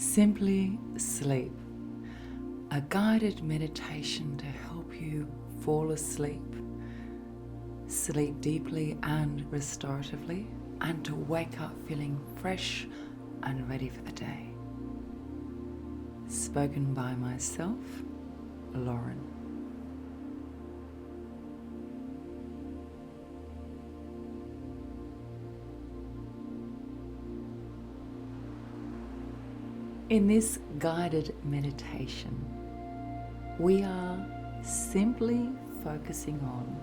Simply Sleep, a guided meditation to help you fall asleep, sleep deeply and restoratively, and to wake up feeling fresh and ready for the day. Spoken by myself, Lauren. In this guided meditation, we are simply focusing on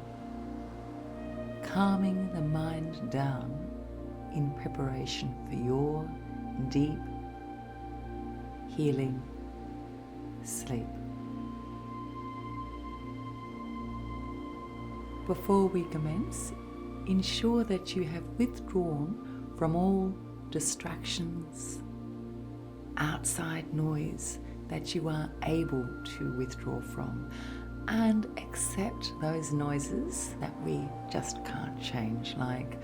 calming the mind down in preparation for your deep, healing sleep. Before we commence, ensure that you have withdrawn from all distractions, outside noise that you are able to withdraw from, and accept those noises that we just can't change, like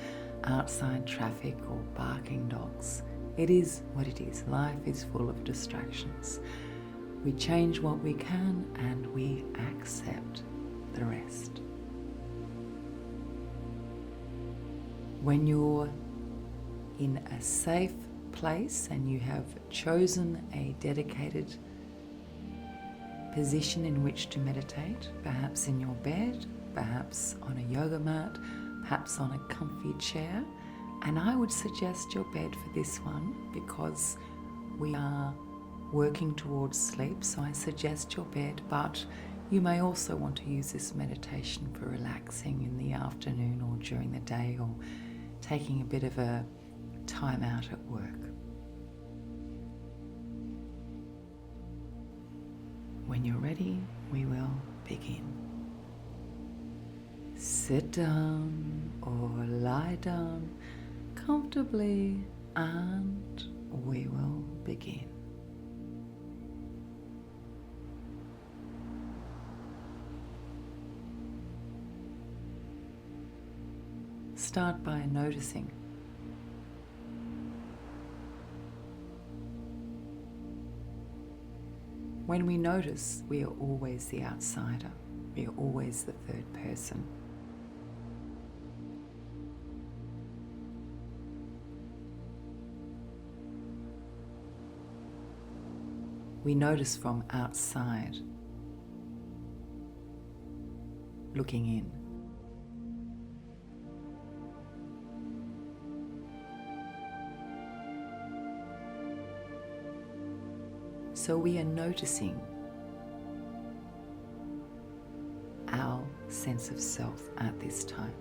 outside traffic or barking dogs. It is what it is. Life is full of distractions. We change what we can and we accept the rest. When you're in a safe place and you have chosen a dedicated position in which to meditate, perhaps in your bed, perhaps on a yoga mat, perhaps on a comfy chair, and I would suggest your bed for this one because we are working towards sleep, so I suggest your bed, but you may also want to use this meditation for relaxing in the afternoon or during the day, or taking a bit of a time out at work. When you're ready, we will begin. Sit down or lie down comfortably and we will begin. Start by noticing. When we notice, we are always the outsider. We are always the third person. We notice from outside, looking in. So we are noticing our sense of self at this time.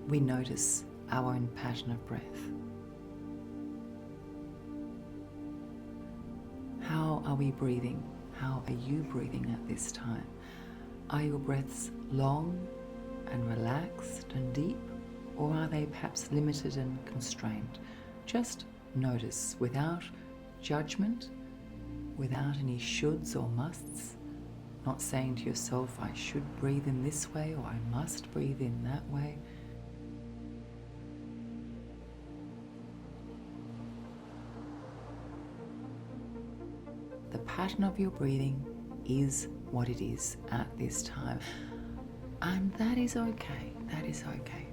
We notice our own pattern of breath. How are we breathing? How are you breathing at this time? Are your breaths long and relaxed and deep, or are they perhaps limited and constrained? Just notice without judgment, without any shoulds or musts, not saying to yourself, I should breathe in this way or I must breathe in that way. The pattern of your breathing is what it is at this time, and that is okay. That is okay.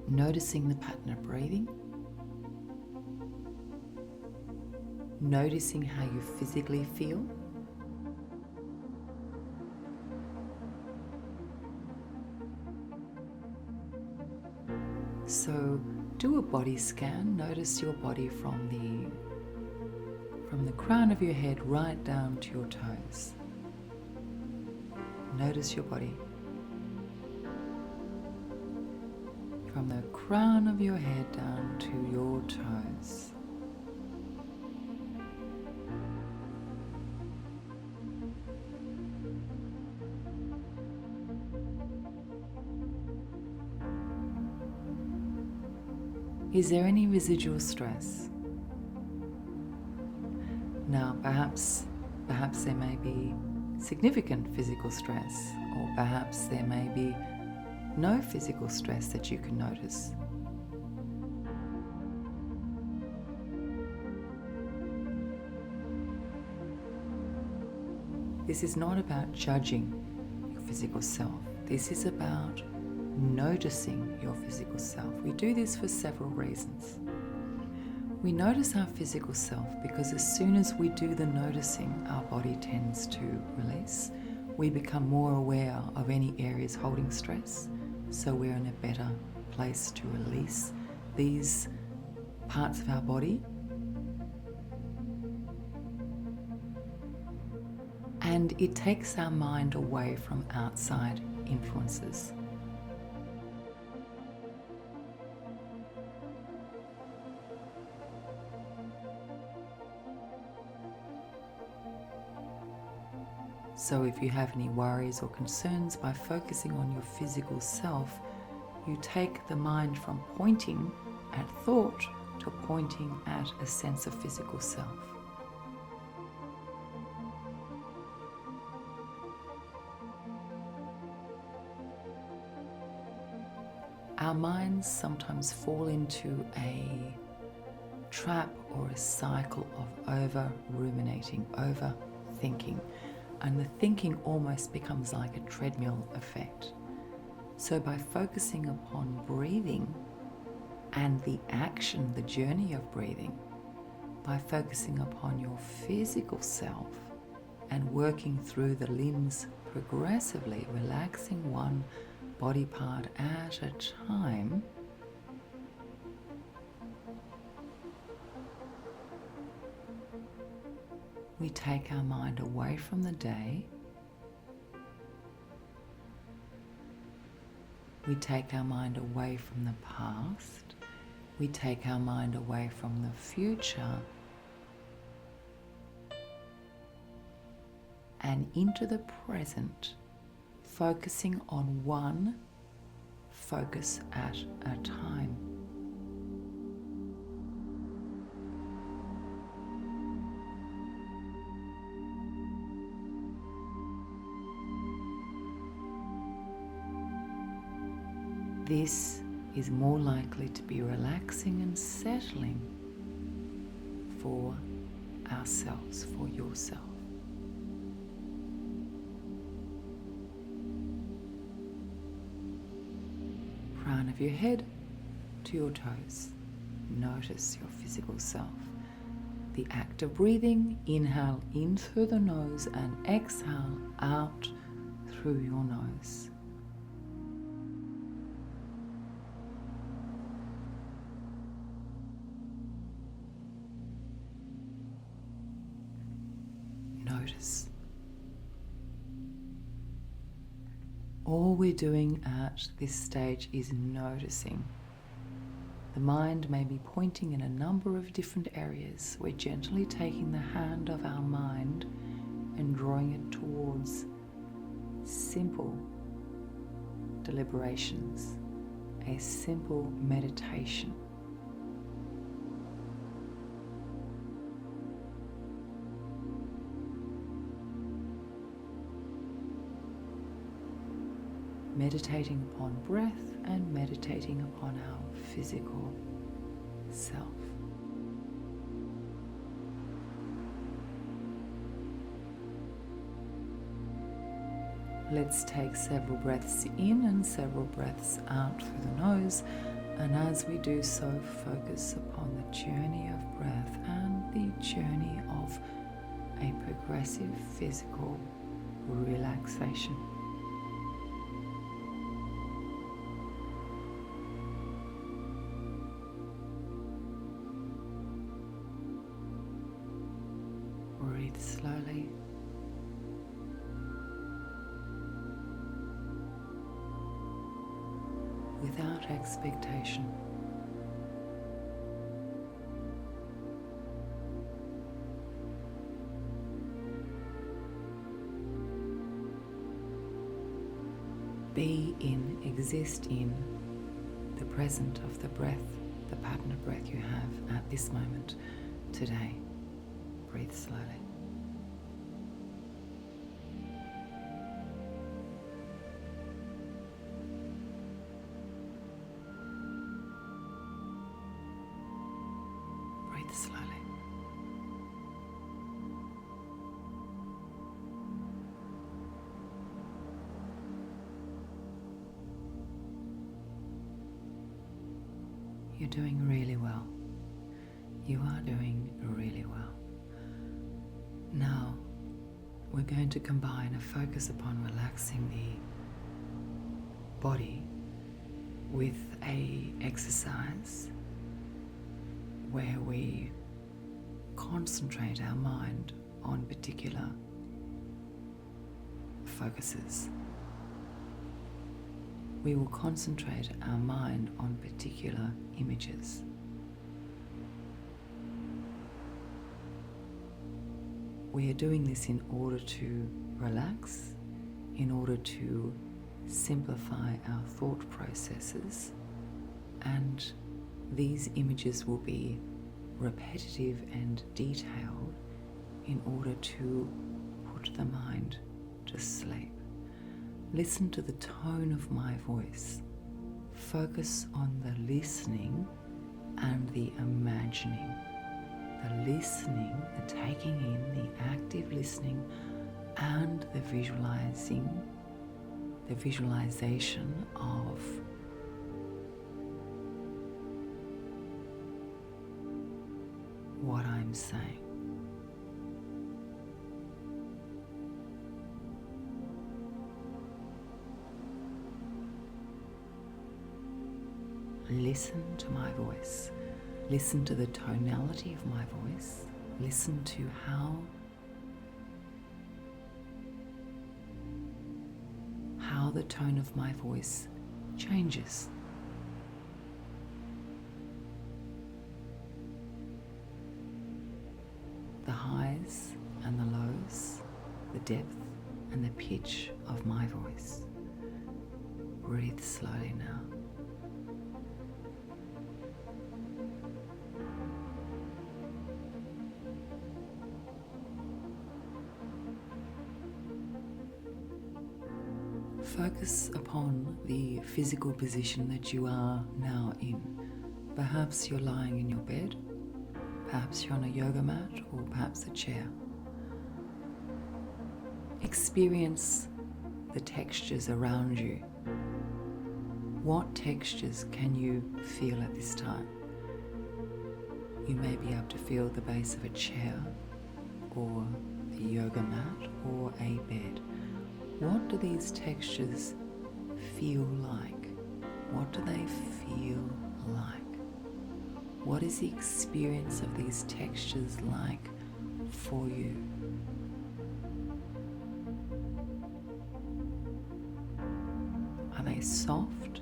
Noticing the pattern of breathing, noticing how you physically feel, so do a body scan. Notice your body from the crown of your head right down to your toes. Notice your body. From the crown of your head down to your toes. Is there any residual stress? Now, perhaps there may be significant physical stress, or perhaps there may be no physical stress that you can notice. This is not about judging your physical self. This is about noticing your physical self. We do this for several reasons. We notice our physical self because as soon as we do the noticing, our body tends to release. We become more aware of any areas holding stress, so we're in a better place to release these parts of our body. And it takes our mind away from outside influences. So if you have any worries or concerns, by focusing on your physical self, you take the mind from pointing at thought to pointing at a sense of physical self. Our minds sometimes fall into a trap or a cycle of over-ruminating, overthinking, and the thinking almost becomes like a treadmill effect. So by focusing upon breathing and the action, the journey of breathing, by focusing upon your physical self and working through the limbs progressively, relaxing one body part at a time, we take our mind away from the day. We take our mind away from the past. We take our mind away from the future and into the present, focusing on one focus at a time. This is more likely to be relaxing and settling for ourselves, for yourself. Crown of your head to your toes. Notice your physical self. The act of breathing, inhale in through the nose and exhale out through your nose. Notice. All we're doing at this stage is noticing. The mind may be pointing in a number of different areas. We're gently taking the hand of our mind and drawing it towards simple deliberations, a simple meditation. Meditating upon breath and meditating upon our physical self. Let's take several breaths in and several breaths out through the nose, and as we do so, focus upon the journey of breath and the journey of a progressive physical relaxation. Breathe slowly. Without expectation. Be in, exist in the present of the breath, the pattern of breath you have at this moment today. Breathe slowly. doing really well. You are doing really well. Now, we're going to combine a focus upon relaxing the body with a exercise where we concentrate our mind on particular focuses. We will concentrate our mind on particular images. We are doing this in order to relax, in order to simplify our thought processes, and these images will be repetitive and detailed in order to put the mind to sleep. Listen to the tone of my voice. Focus on the listening and the imagining. The listening, the taking in, the active listening, and the visualization of what I'm saying. Listen to my voice. Listen to the tonality of my voice. Listen to how the tone of my voice changes. The highs and the lows, the depth and the pitch of my voice. Breathe slowly now. Focus upon the physical position that you are now in. Perhaps you're lying in your bed, perhaps you're on a yoga mat, or perhaps a chair. Experience the textures around you. What textures can you feel at this time? You may be able to feel the base of a chair, or the yoga mat, or a bed. What do these textures feel like? What do they feel like? What is the experience of these textures like for you? Are they soft?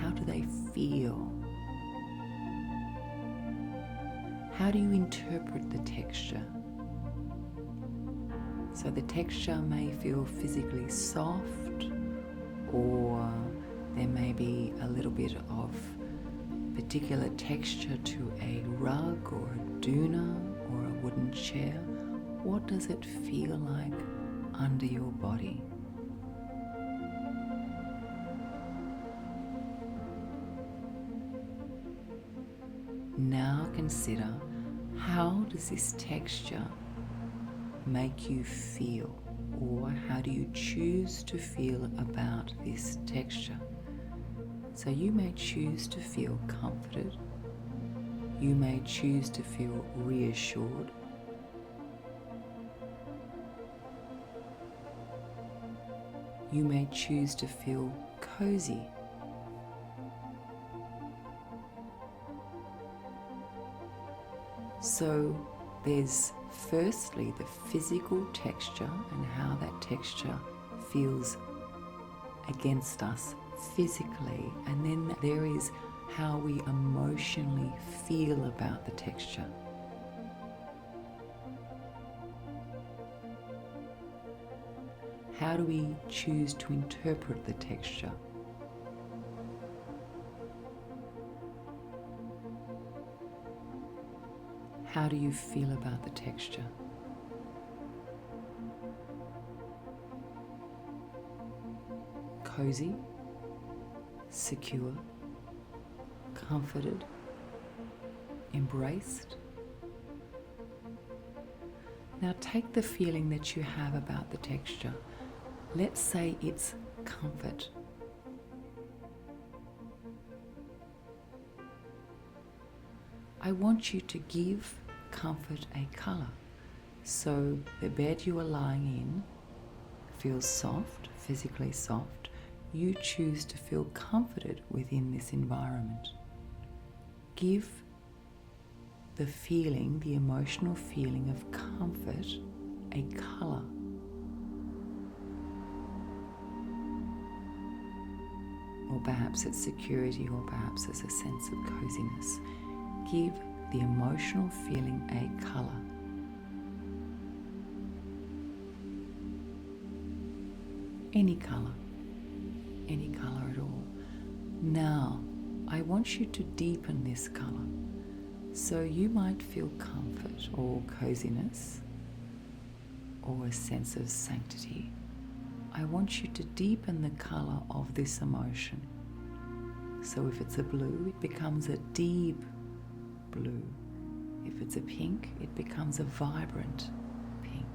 How do they feel? How do you interpret the texture? So the texture may feel physically soft, or there may be a little bit of particular texture to a rug or a doona or a wooden chair. What does it feel like under your body? Now consider, how does this texture make you feel, or how do you choose to feel about this texture? So you may choose to feel comforted, you may choose to feel reassured, you may choose to feel cozy. So there's firstly the physical texture and how that texture feels against us physically, and then there is how we emotionally feel about the texture. How do we choose to interpret the texture? How do you feel about the texture? Cozy, secure, comforted, embraced. Now take the feeling that you have about the texture Let's say it's comfort. I want you to give comfort a colour. So the bed you are lying in feels soft, physically soft. You choose to feel comforted within this environment. Give the feeling, the emotional feeling of comfort, a colour. Or perhaps it's security, or perhaps it's a sense of coziness. Give the emotional feeling a colour. Any colour at all. Now, I want you to deepen this colour. So you might feel comfort or coziness or a sense of sanctity. I want you to deepen the colour of this emotion. So if it's a blue, it becomes a deep blue. If it's a pink, it becomes a vibrant pink.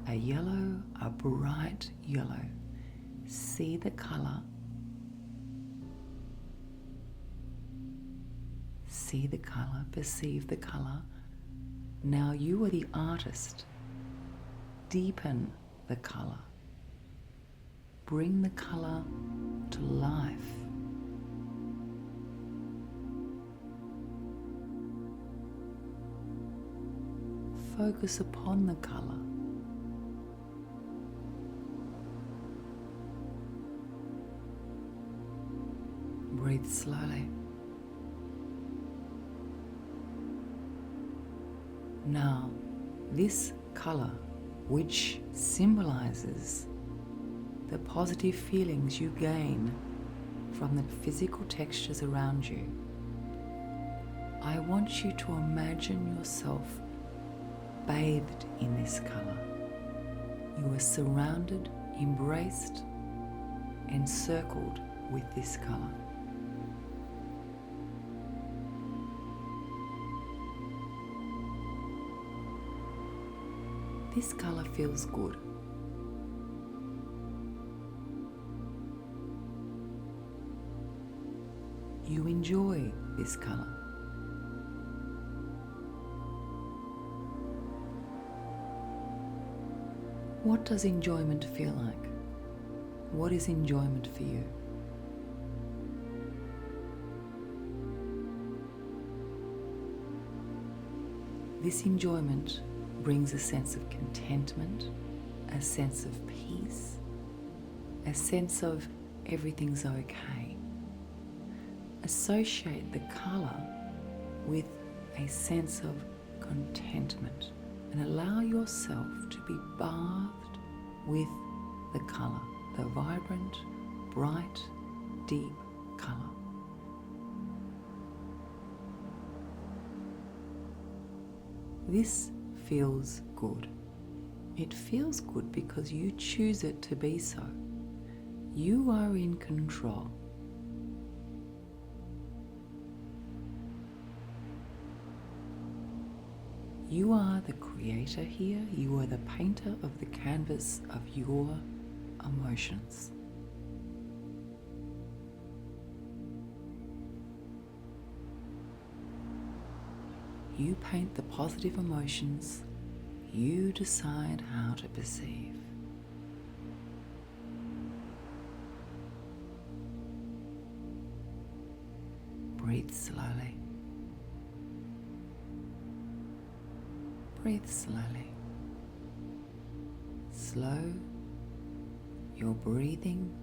A yellow, a bright yellow. See the colour. See the colour, perceive the colour. Now you are the artist. Deepen the colour. Bring the colour to life. Focus upon the colour. Breathe slowly. Now, this colour, which symbolizes the positive feelings you gain from the physical textures around you, I want you to imagine yourself bathed in this colour. You are surrounded, embraced, encircled with this colour. This colour feels good. You enjoy this colour. What does enjoyment feel like? What is enjoyment for you? This enjoyment brings a sense of contentment, a sense of peace, a sense of everything's okay. Associate the colour with a sense of contentment and allow yourself to be bathed with the colour, the vibrant, bright, deep colour. This feels good. It feels good because you choose it to be so. You are in control. You are the creator here. You are the painter of the canvas of your emotions. You paint the positive emotions you decide how to perceive. Breathe slowly. Breathe slowly. Slow your breathing.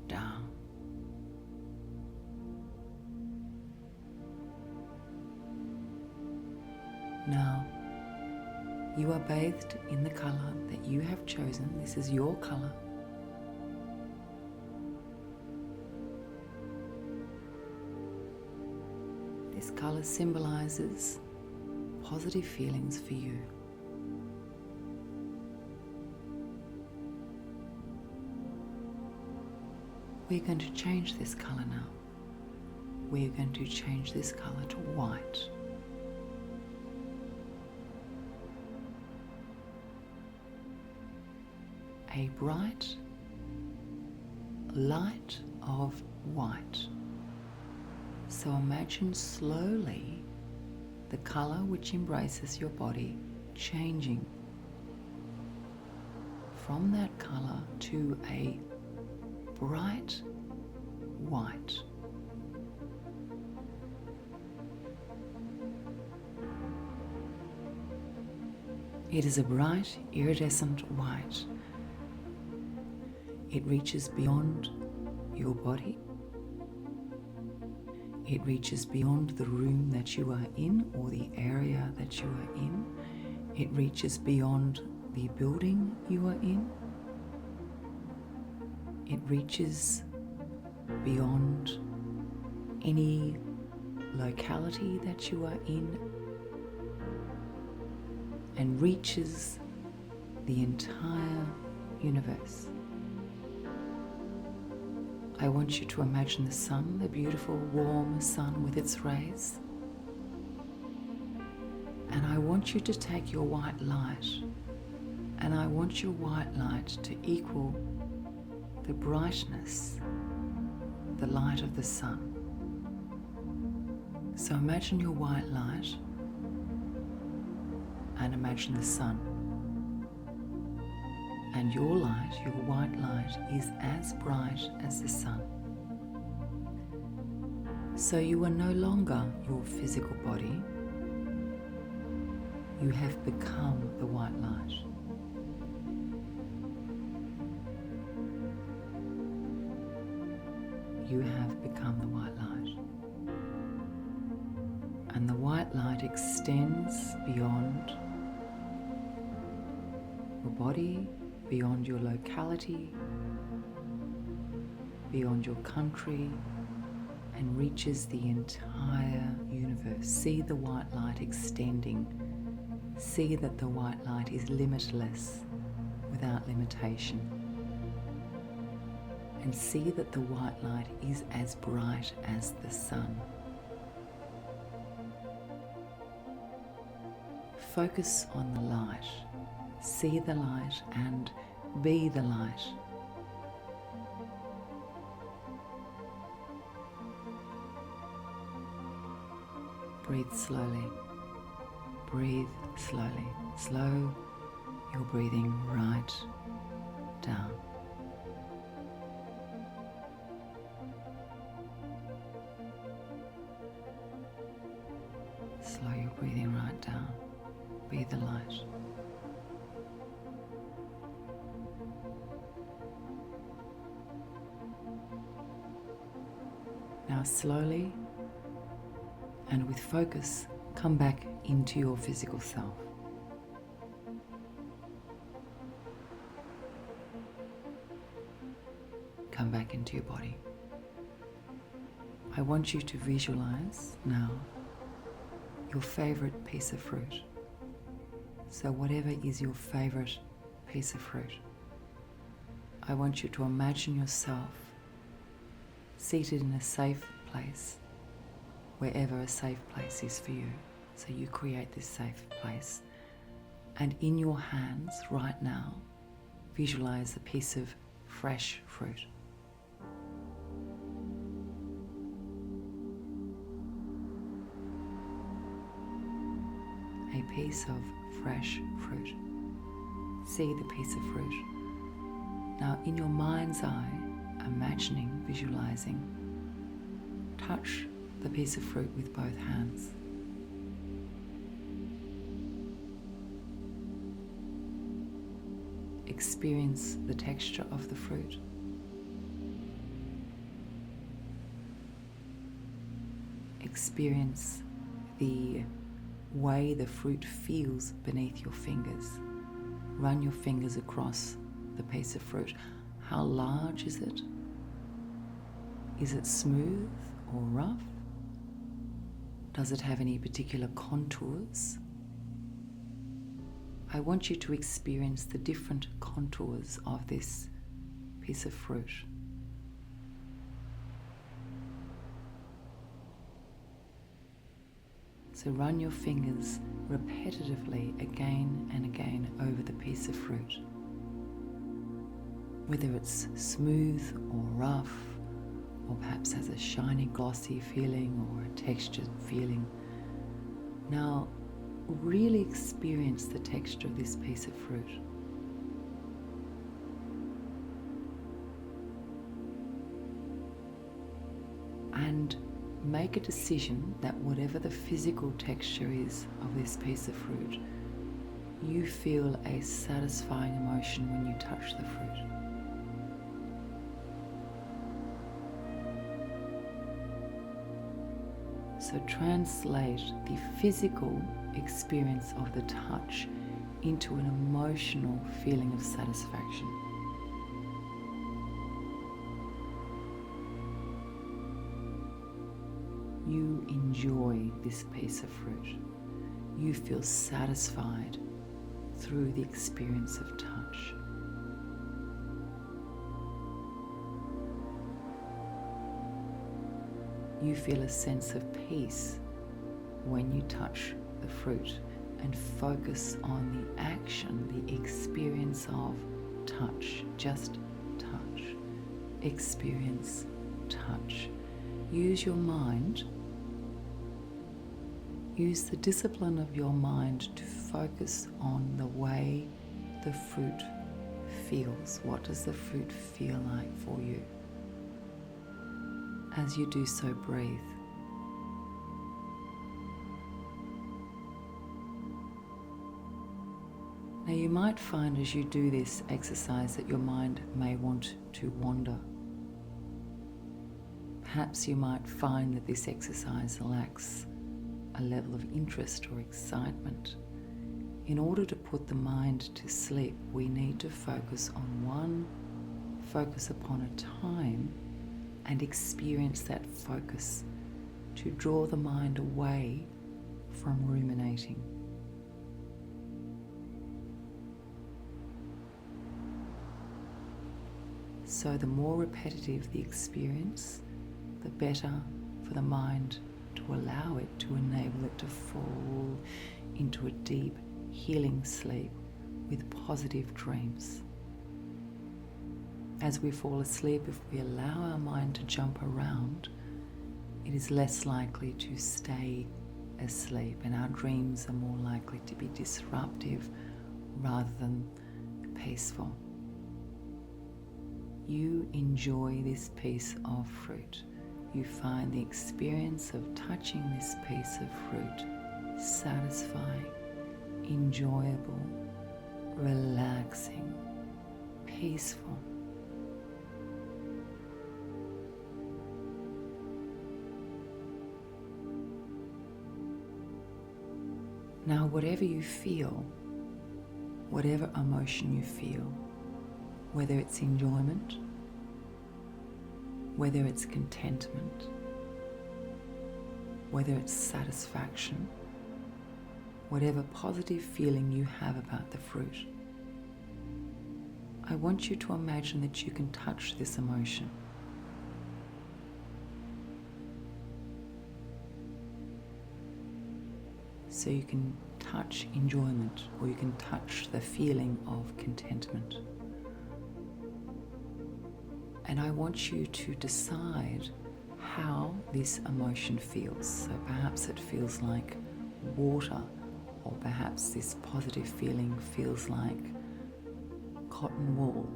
Down. Now, you are bathed in the colour that you have chosen. This is your colour. This colour symbolises positive feelings for you. We're going to change this colour now. We're going to change this colour to white. a bright light of white. So imagine slowly the colour which embraces your body changing from that colour to a bright white. It is a bright, iridescent white. It reaches beyond your body. It reaches beyond the room that you are in or the area that you are in. It reaches beyond the building you are in. It reaches beyond any locality that you are in and reaches the entire universe. I want you to imagine the sun, the beautiful warm sun with its rays. And I want you to take your white light, and I want your white light to equal the brightness, the light of the sun. So imagine your white light and imagine the sun. And your light, your white light, is as bright as the sun. So you are no longer your physical body. You have become the white light. You have become the white light. And the white light extends beyond your body, beyond your locality, beyond your country, and reaches the entire universe. See the white light extending. See that the white light is limitless, without limitation. And see that the white light is as bright as the sun. Focus on the light. See the light and be the light. Breathe slowly. Breathe slowly. Slow your breathing right down. Slow your breathing right down. Be the light. Now slowly and with focus, come back into your physical self. Come back into your body. I want you to visualize now your favorite piece of fruit. So whatever is your favorite piece of fruit, I want you to imagine yourself seated in a safe place, wherever a safe place is for you. So you create this safe place. And in your hands right now, visualize a piece of fresh fruit. A piece of fresh fruit. See the piece of fruit. Now in your mind's eye, imagining, visualizing, touch the piece of fruit with both hands. Experience the texture of the fruit. Experience the way the fruit feels beneath your fingers. Run your fingers across the piece of fruit. How large is it? Is it smooth or rough? Does it have any particular contours? I want you to experience the different contours of this piece of fruit. So run your fingers repetitively again and again over the piece of fruit. whether it's smooth or rough, or perhaps has a shiny, glossy feeling or a textured feeling. Now, really experience the texture of this piece of fruit. And make a decision that whatever the physical texture is of this piece of fruit, you feel a satisfying emotion when you touch the fruit. So translate the physical experience of the touch into an emotional feeling of satisfaction. You enjoy this piece of fruit. You feel satisfied through the experience of touch. You feel a sense of peace when you touch the fruit and focus on the action, the experience of touch. Just touch. Experience touch. Use your mind. Use the discipline of your mind to focus on the way the fruit feels. What does the fruit feel like for you? As you do so, breathe. Now you might find as you do this exercise that your mind may want to wander. Perhaps you might find that this exercise lacks a level of interest or excitement. In order to put the mind to sleep, we need to focus upon a time and experience that focus to draw the mind away from ruminating. So the more repetitive the experience, the better for the mind to allow it, to enable it to fall into a deep healing sleep with positive dreams. As we fall asleep, if we allow our mind to jump around, it is less likely to stay asleep, and our dreams are more likely to be disruptive rather than peaceful. You enjoy this piece of fruit. You find the experience of touching this piece of fruit satisfying, enjoyable, relaxing, peaceful. Now, whatever you feel, whatever emotion you feel, whether it's enjoyment, whether it's contentment, whether it's satisfaction, whatever positive feeling you have about the fruit, I want you to imagine that you can touch this emotion. So you can touch enjoyment, or you can touch the feeling of contentment. And I want you to decide how this emotion feels. So perhaps it feels like water, or perhaps this positive feeling feels like cotton wool,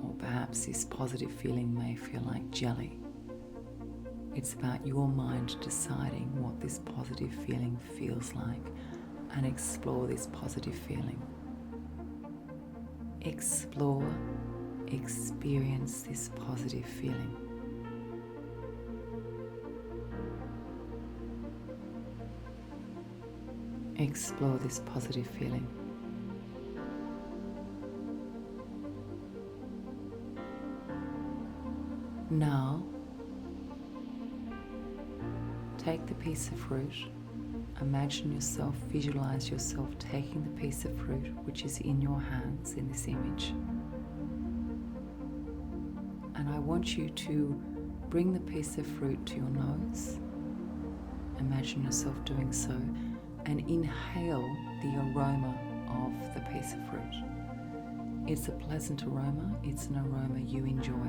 or perhaps this positive feeling may feel like jelly. It's about your mind deciding what this positive feeling feels like, and explore this positive feeling. Explore, experience this positive feeling. Explore this positive feeling. Now, take the piece of fruit, imagine yourself, visualize yourself taking the piece of fruit which is in your hands in this image. And I want you to bring the piece of fruit to your nose. Imagine yourself doing so, and inhale the aroma of the piece of fruit. It's a pleasant aroma. It's an aroma you enjoy.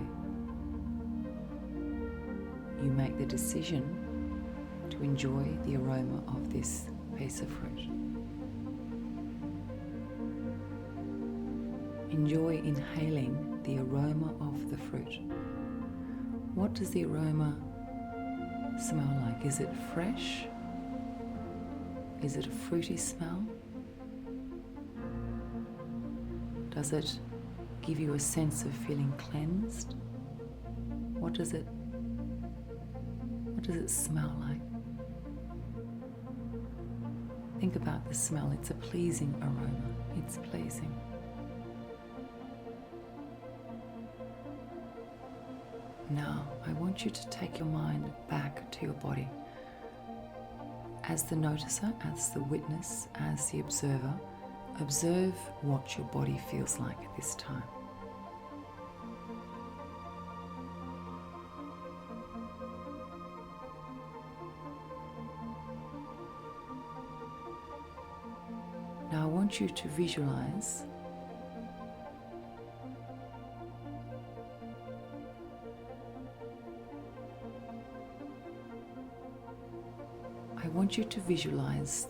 You make the decision to enjoy the aroma of this piece of fruit. Enjoy inhaling the aroma of the fruit. What does the aroma smell like? Is it fresh? Is it a fruity smell? Does it give you a sense of feeling cleansed? What does it smell like? Think about the smell. It's a pleasing aroma. It's pleasing. Now, I want you to take your mind back to your body. As the noticer, as the witness, as the observer, observe what your body feels like at this time. Now I want you to visualize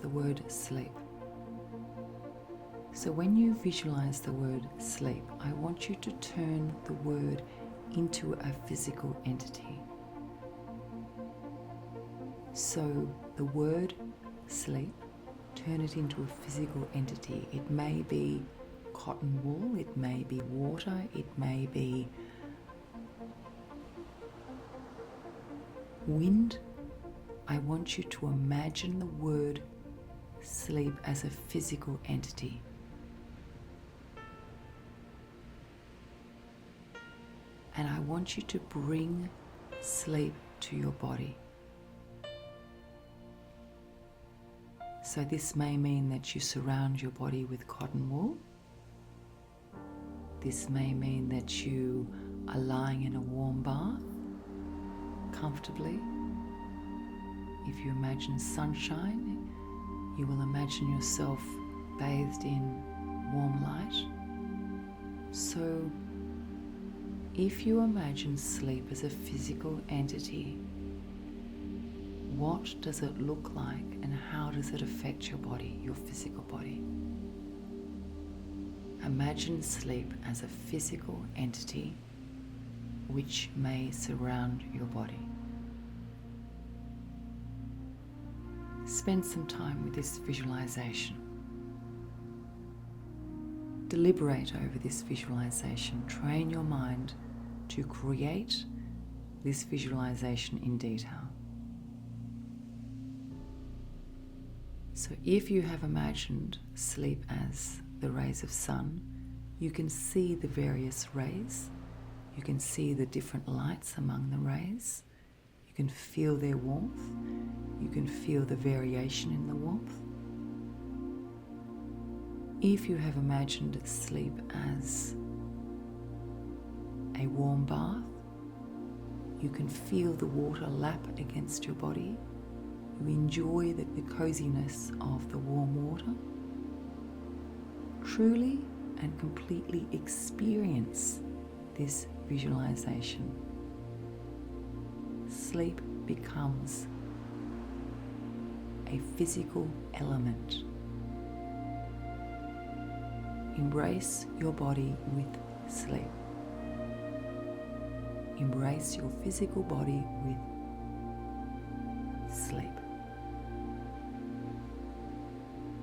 the word sleep. So when you visualize the word sleep, I want you to turn the word into a physical entity. So the word sleep, turn it into a physical entity. It may be cotton wool, it may be water, it may be wind. I want you to imagine the word sleep as a physical entity. And I want you to bring sleep to your body. So this may mean that you surround your body with cotton wool. This may mean that you are lying in a warm bath comfortably. If you imagine sunshine, you will imagine yourself bathed in warm light. So if you imagine sleep as a physical entity, what does it look like and how does it affect your body, your physical body? Imagine sleep as a physical entity which may surround your body. Spend some time with this visualization. Deliberate over this visualization. Train your mind to create this visualization in detail. So if you have imagined sleep as the rays of sun, you can see the various rays. You can see the different lights among the rays. You can feel their warmth. You can feel the variation in the warmth. If you have imagined sleep as a warm bath, you can feel the water lap against your body. You enjoy the coziness of the warm water. Truly and completely experience this visualization. Sleep becomes a physical element. Embrace your body with sleep. Embrace your physical body with sleep.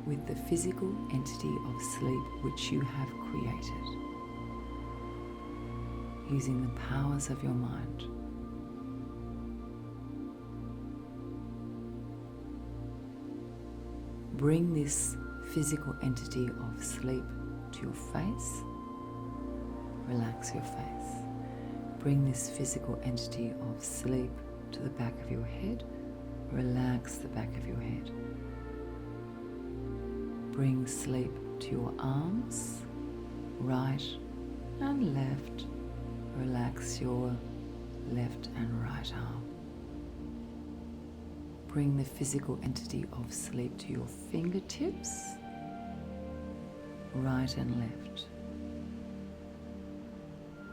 With the physical entity of sleep which you have created, using the powers of your mind. Bring this physical entity of sleep to your face. Relax your face. Bring this physical entity of sleep to the back of your head. Relax the back of your head. Bring sleep to your arms, right and left. Relax your left and right arm. Bring the physical entity of sleep to your fingertips, right and left.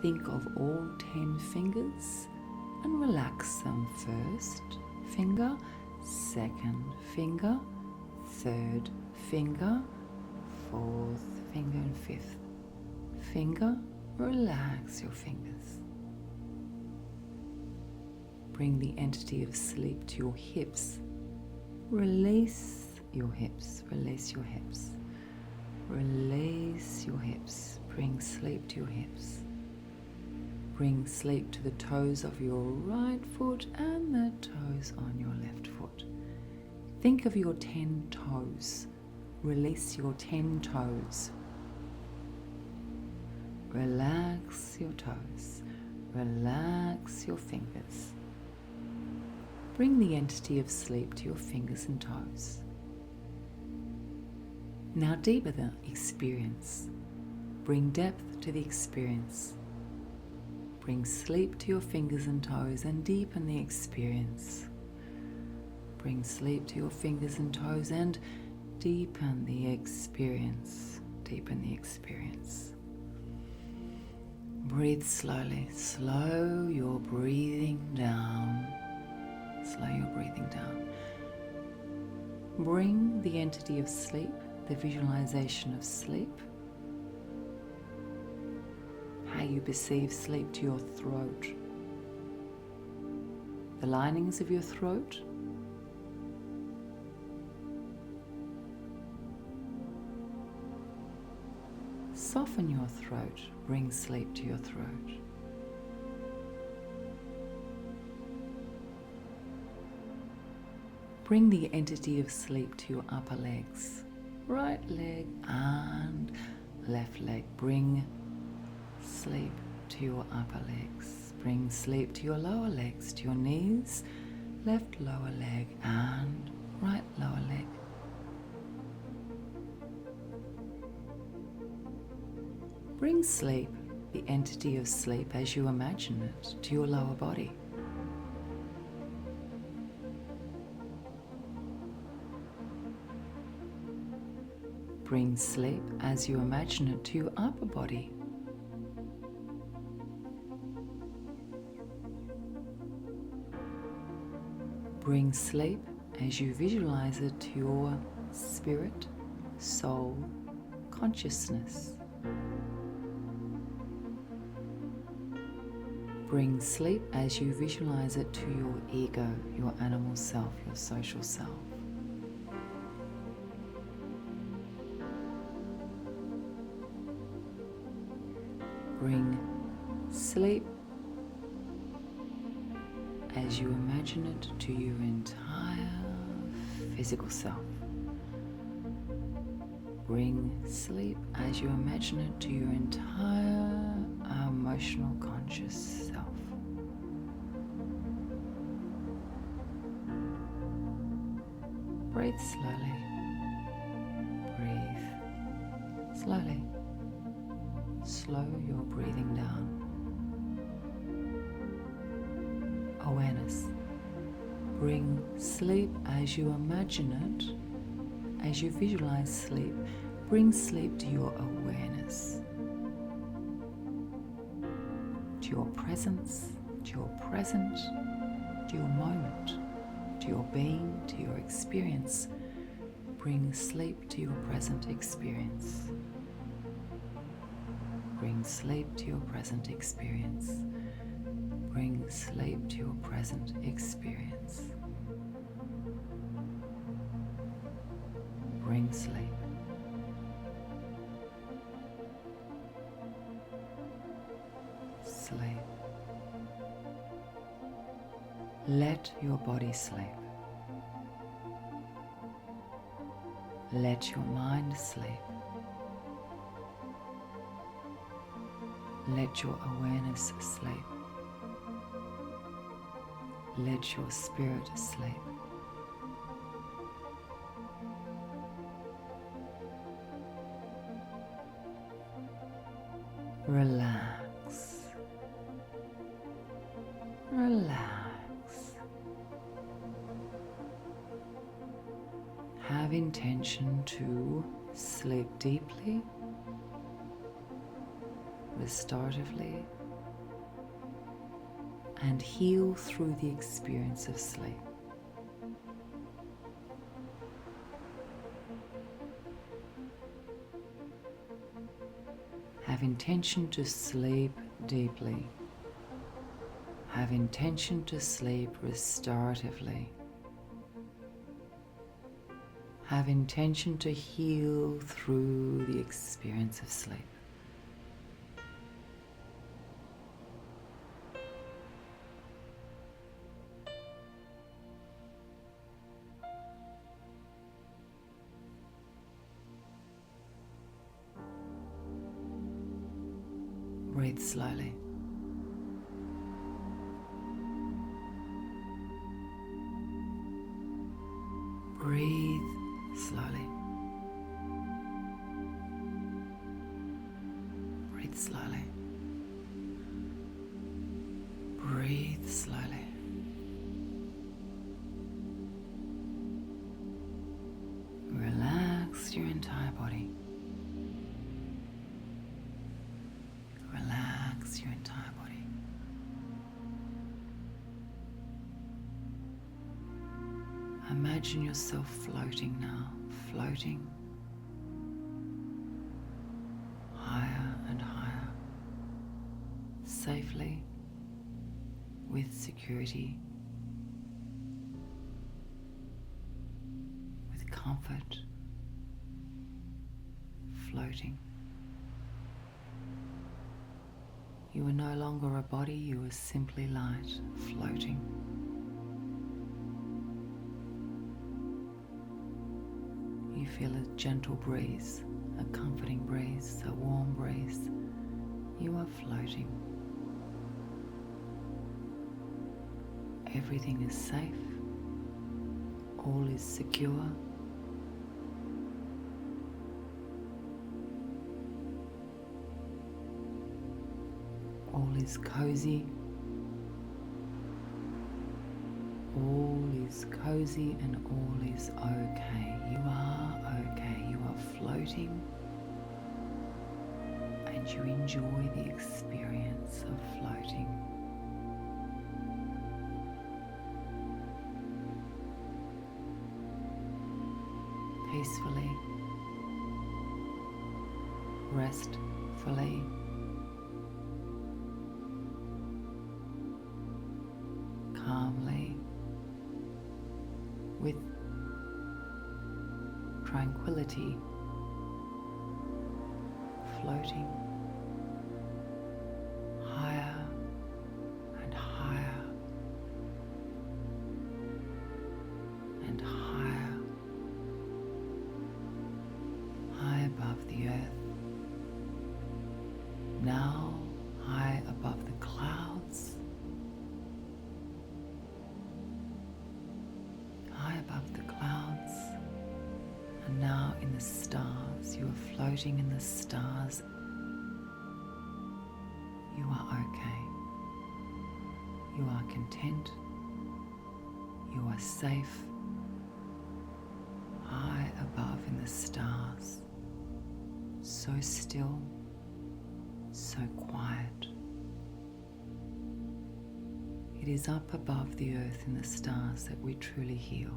think of all 10 fingers and relax them. First finger, second finger, third finger, fourth finger and fifth finger. Relax your fingers. Bring the entity of sleep to your hips. Release your hips. Release your hips. Release your hips. Bring sleep to your hips. Bring sleep to the toes of your right foot and the toes on your left foot. Think of your 10 toes. Release your 10 toes. Relax your toes. Relax your fingers. Bring the entity of sleep to your fingers and toes. Now deeper the experience. Bring depth to the experience. Bring sleep to your fingers and toes and deepen the experience. Bring sleep to your fingers and toes and deepen the experience. Deepen the experience. Breathe slowly. Slow your breathing down. Slow your breathing down. Bring the entity of sleep, the visualization of sleep, how you perceive sleep, to your throat, the linings of your throat, soften your throat. Bring sleep to your throat. Bring the entity of sleep to your upper legs, right leg and left leg. Bring sleep to your upper legs. Bring sleep to your lower legs, to your knees, left lower leg and right lower leg. Bring sleep, the entity of sleep as you imagine it, to your lower body. Bring sleep as you imagine it to your upper body. Bring sleep as you visualize it to your spirit, soul, consciousness. Bring sleep as you visualize it to your ego, your animal self, your social self. Bring sleep as you imagine it to your entire physical self. Bring sleep as you imagine it to your entire emotional conscious self. Breathe slowly. Breathe slowly. Slow your breathing down. Awareness. Bring sleep as you imagine it, as you visualize sleep. Bring sleep to your awareness, to your presence, to your present, to your moment, to your being, to your experience. Bring sleep to your present experience. Bring sleep to your present experience. Bring sleep to your present experience. Bring sleep. Sleep. Let your body sleep. Let your mind sleep. Let your awareness sleep. Let your spirit sleep. Relax. Relax. Have intention to sleep deeply, restoratively, and heal through the experience of sleep. Have intention to sleep deeply. Have intention to sleep restoratively. Have intention to heal through the experience of sleep. Breathe slowly. Breathe slowly. Breathe slowly. Breathe slowly. Relax your entire body. Relax your entire body. Imagine yourself floating now, floating higher and higher, safely, with security, with comfort, floating. You are no longer a body, you are simply light, floating. You feel a gentle breeze, a comforting breeze, a warm breeze. You are floating. Everything is safe. All is secure. All is cozy. All is cozy and all is okay. You are okay. You are floating and you enjoy the experience of floating. Peacefully, restfully, calmly, with tranquility, floating higher and higher and higher, high above the earth, now high above the clouds, high above the clouds, and now in the stars. You are floating in the stars. You are okay. You are content. You are safe, high above in the stars, so still, so quiet. It is up above the earth in the stars that we truly heal.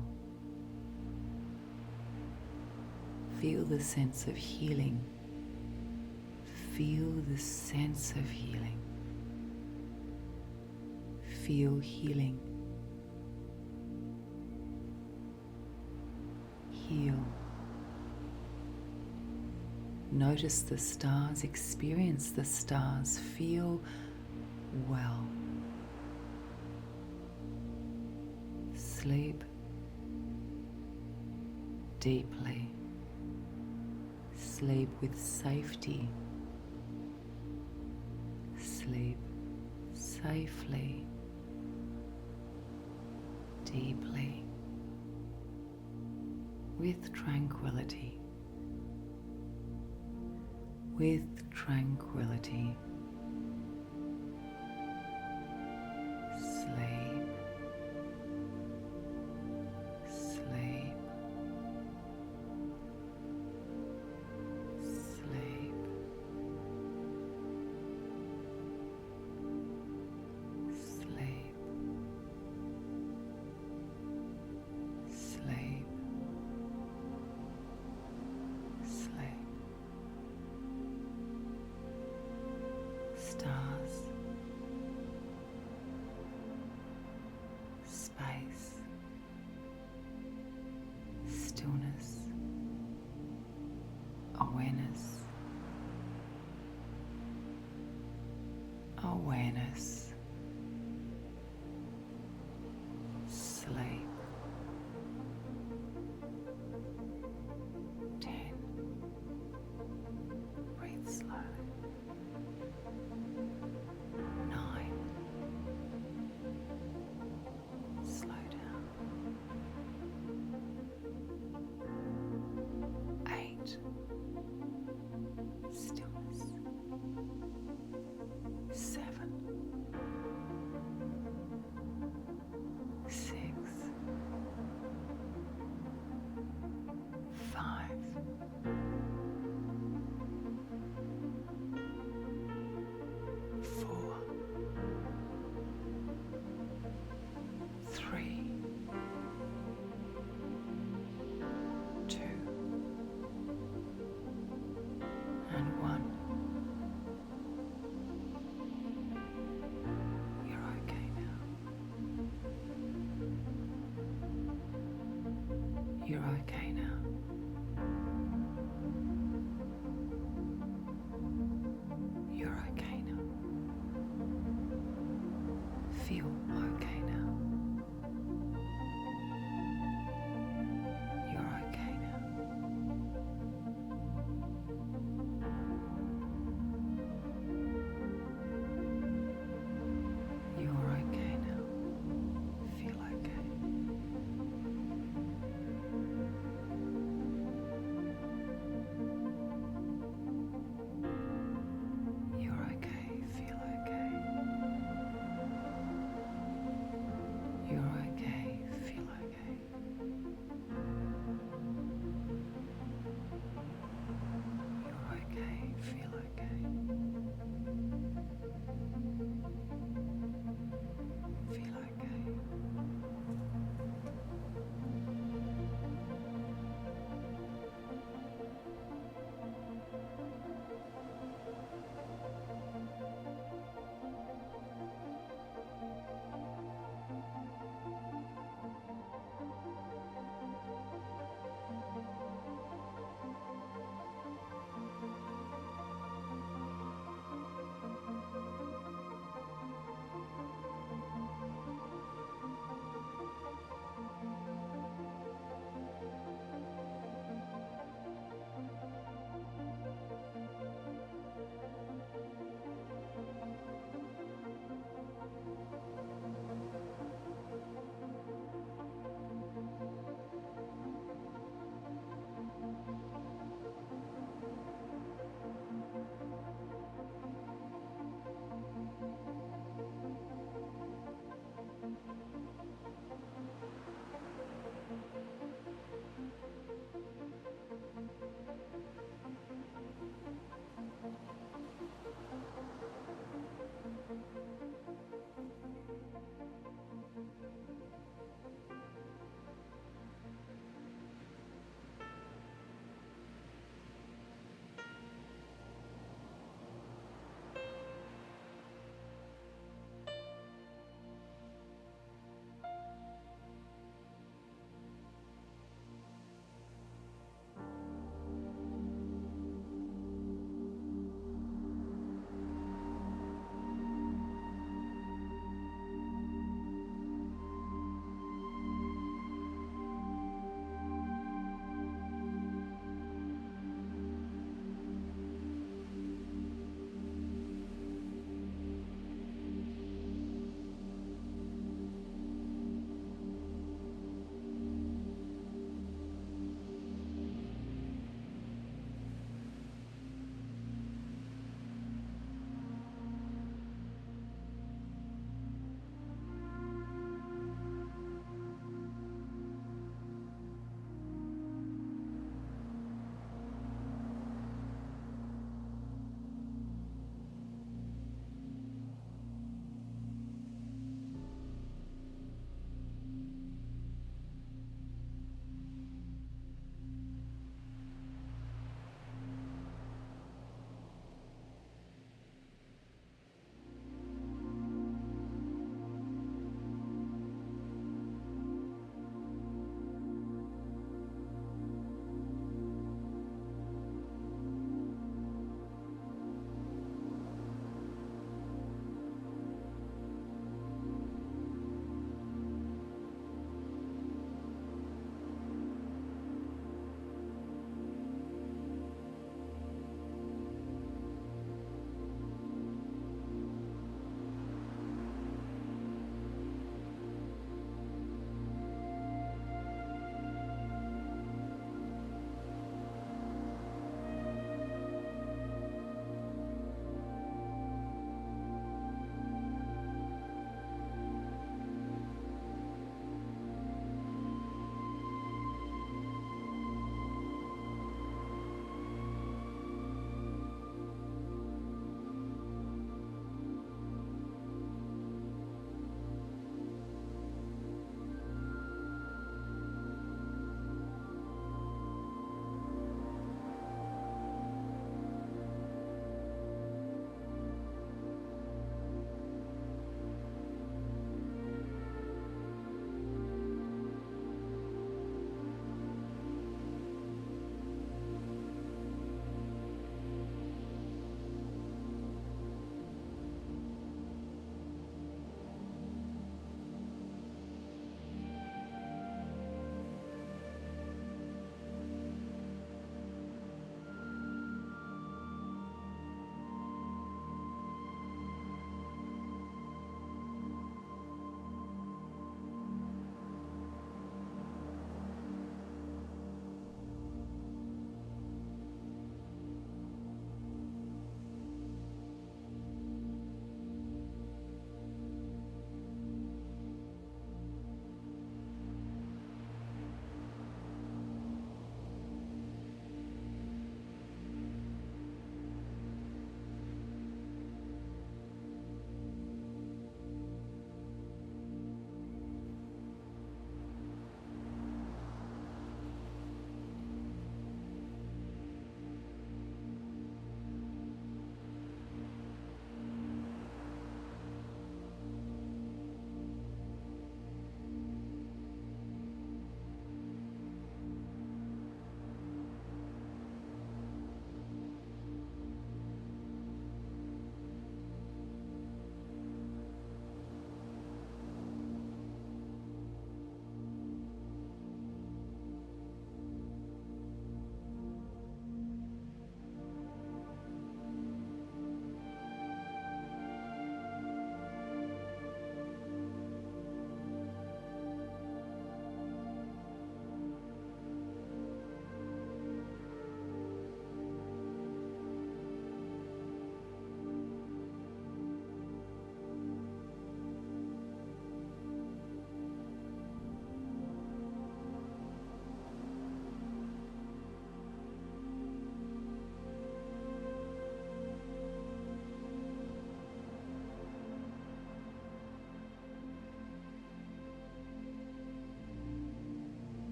Feel the sense of healing. Feel the sense of healing. Feel healing. Heal. Notice the stars, experience the stars, feel well. Sleep deeply. Sleep with safety. Sleep safely, deeply, with tranquility. With tranquility. Sleep. Sleep. Sleep. Sleep. stars, space, stillness, awareness, awareness.